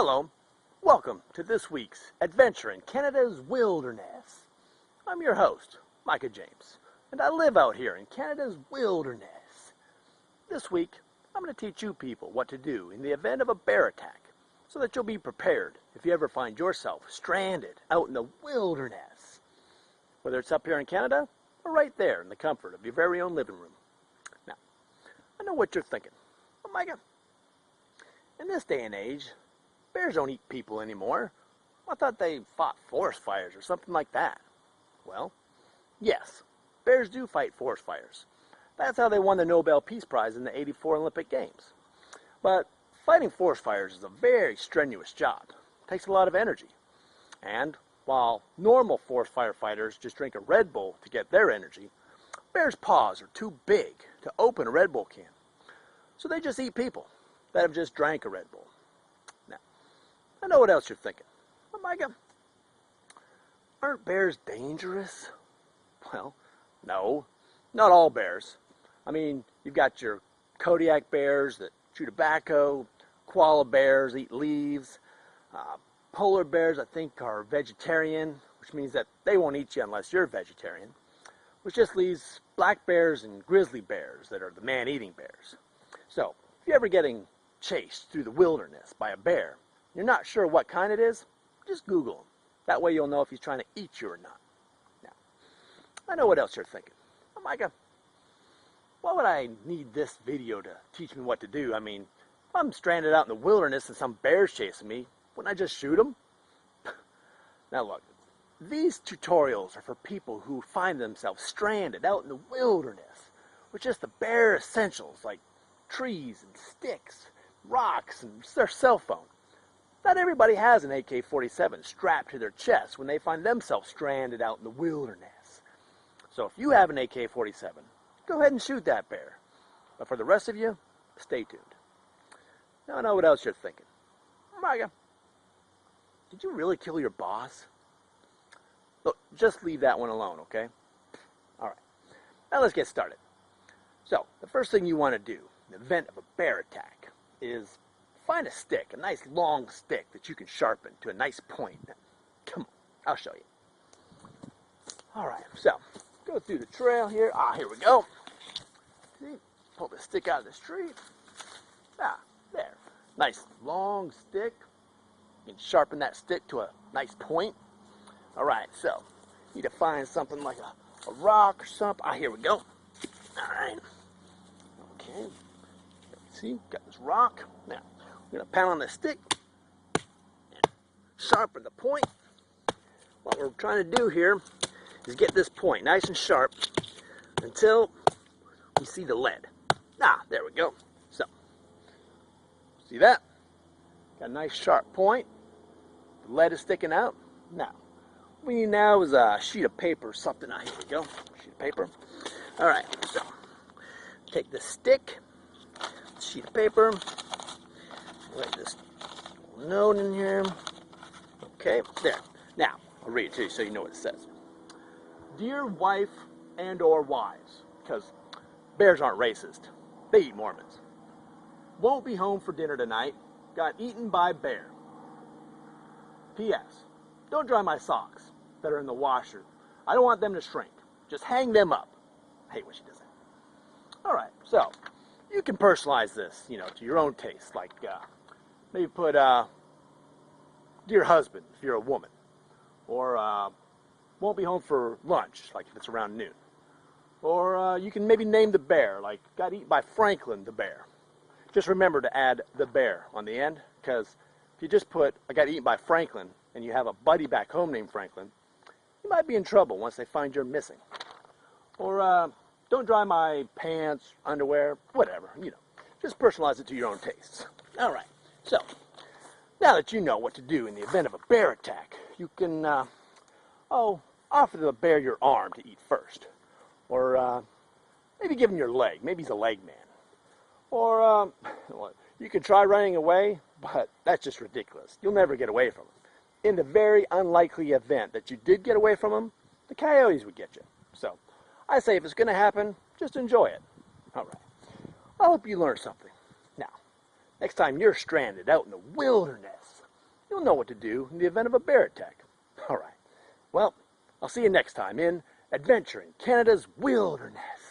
Hello, welcome to this week's adventure in Canada's wilderness. I'm your host, Micah James, and I live out here in Canada's wilderness. This week, I'm going to teach you people what to do in the event of a bear attack, so that you'll be prepared if you ever find yourself stranded out in the wilderness. Whether it's up here in Canada, or right there in the comfort of your very own living room. Now, I know what you're thinking. Oh, Micah, in this day and age, bears don't eat people anymore. I thought they fought forest fires or something like that. Well, yes, bears do fight forest fires. That's how they won the Nobel Peace Prize in the '84 Olympic Games. But fighting forest fires is a very strenuous job. It takes a lot of energy. And while normal forest firefighters just drink a Red Bull to get their energy, bears' paws are too big to open a Red Bull can. So they just eat people that have just drank a Red Bull. Now, I know what else you're thinking. Oh, Micah, aren't bears dangerous? Well, no, not all bears. I mean, you've got your Kodiak bears that chew tobacco, koala bears eat leaves, polar bears, I think, are vegetarian, which means that they won't eat you unless you're vegetarian, which just leaves black bears and grizzly bears that are the man-eating bears. So, if you're ever getting chased through the wilderness by a bear, you're not sure what kind it is, just Google him. That way you'll know if he's trying to eat you or not. Now, I know what else you're thinking. Oh, Micah, why would I need this video to teach me what to do? I mean, if I'm stranded out in the wilderness and some bear's chasing me, wouldn't I just shoot him? Now look, these tutorials are for people who find themselves stranded out in the wilderness with just the bare essentials like trees and sticks, rocks, and their cell phone. Not everybody has an AK-47 strapped to their chest when they find themselves stranded out in the wilderness. So if you have an AK-47, go ahead and shoot that bear. But for the rest of you, stay tuned. Now I know what else you're thinking. Micah, did you really kill your boss? Look, just leave that one alone, okay? Alright, now let's get started. So, the first thing you want to do in the event of a bear attack is find a stick, a nice long stick that you can sharpen to a nice point. Come on, I'll show you. Alright, so, go through the trail here. Here we go. See, pull the stick out of this tree. There. Nice long stick. You can sharpen that stick to a nice point. Alright, so, you need to find something like a rock or something. Here we go. Alright. Okay. See, got this rock. Now, we're going to pound on the stick and sharpen the point. What we're trying to do here is get this point nice and sharp until we see the lead. There we go. So, see that? Got a nice sharp point. The lead is sticking out. Now, what we need now is a sheet of paper or something. Here we go. Sheet of paper. Alright, so take the stick, sheet of paper, write this note in here. Okay, there. Now, I'll read it to you so you know what it says. Dear wife and or wives, because bears aren't racist. They eat Mormons. Won't be home for dinner tonight. Got eaten by bear. P.S. Don't dry my socks that are in the washer. I don't want them to shrink. Just hang them up. I hate when she does that. Alright, so you can personalize this, to your own taste. Like, maybe put, dear husband, if you're a woman. Or, won't be home for lunch, like if it's around noon. Or, you can maybe name the bear, like, got eaten by Franklin the bear. Just remember to add the bear on the end, because if you just put, I got eaten by Franklin, and you have a buddy back home named Franklin, you might be in trouble once they find you're missing. Or, don't dry my pants, underwear, whatever, Just personalize it to your own tastes. Alright, so, now that you know what to do in the event of a bear attack, you can, offer the bear your arm to eat first. Or, maybe give him your leg. Maybe he's a leg man. Or, you can try running away, but that's just ridiculous. You'll never get away from him. In the very unlikely event that you did get away from him, the coyotes would get you. So, I say if it's going to happen, just enjoy it. Alright. I hope you learned something. Now, next time you're stranded out in the wilderness, you'll know what to do in the event of a bear attack. All right. Well, I'll see you next time in Adventure in Canada's Wilderness.